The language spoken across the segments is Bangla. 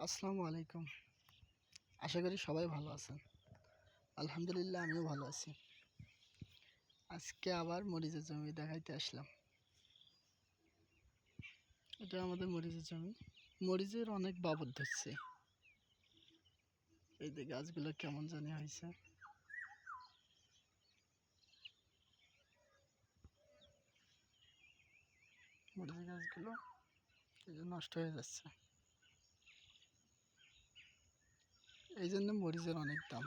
আসসালামু আলাইকুম। আশা করি সবাই ভালো আছেন। আলহামদুলিল্লাহ আমিও ভালো আছি। আজকে আবার মরিচের জমি দেখাইতে আসলাম। এটা আমাদের মরিচের জমি। মরিচের অনেক বাবদ ধরছে। এই যে গাছগুলো কেমন জানি হয়েছে। মরিচের গাছগুলো এই যে নষ্ট হয়ে যাচ্ছে। এই জন্য মরিচের অনেক দাম।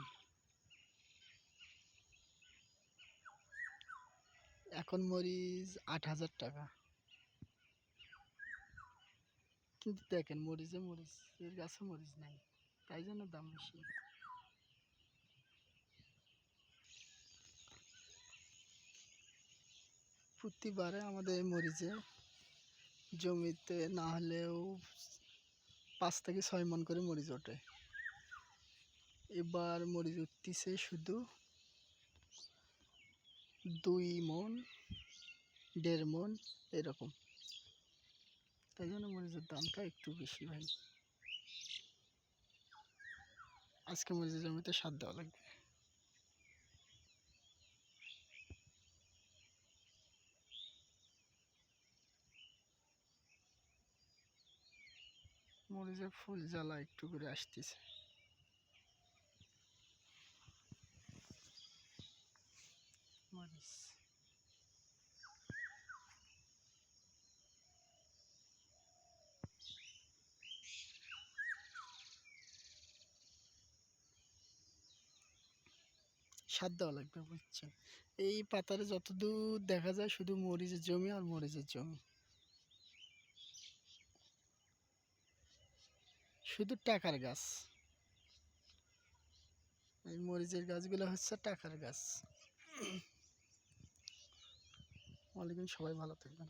এখন মরিচ ৮,০০০ টাকা। কিন্তু দেখেন মরিচের গাছে মরিচ নাই, তাই জন্য দাম বেশি। প্রতিবারে আমাদের এই মরিচে জমিতে না হলেও ৫ থেকে ৬ মণ করে মরিচ ওঠে। এবার মরিচ উঠতেছে শুধু ২ মণ, ১.৫ মণ এরকম। তাই জন্য মরিচের দামটা একটু বেশি ভাই। আজকে মরিচের জমিতে সার দেওয়া লাগবে। মরিচের ফুল জ্বালা একটু করে আসতেছে। মরিচ সার দেওয়া লাগবে, বুঝছেন? এই পাতারে যতদূর দেখা যায় শুধু মরিচের জমি আর মরিচের জমি। শুধু টাকার গাছ। এই মরিচের গাছগুলো হচ্ছে টাকার গাছ। ওয়ালাইকুম, সবাই ভালো থাকবেন।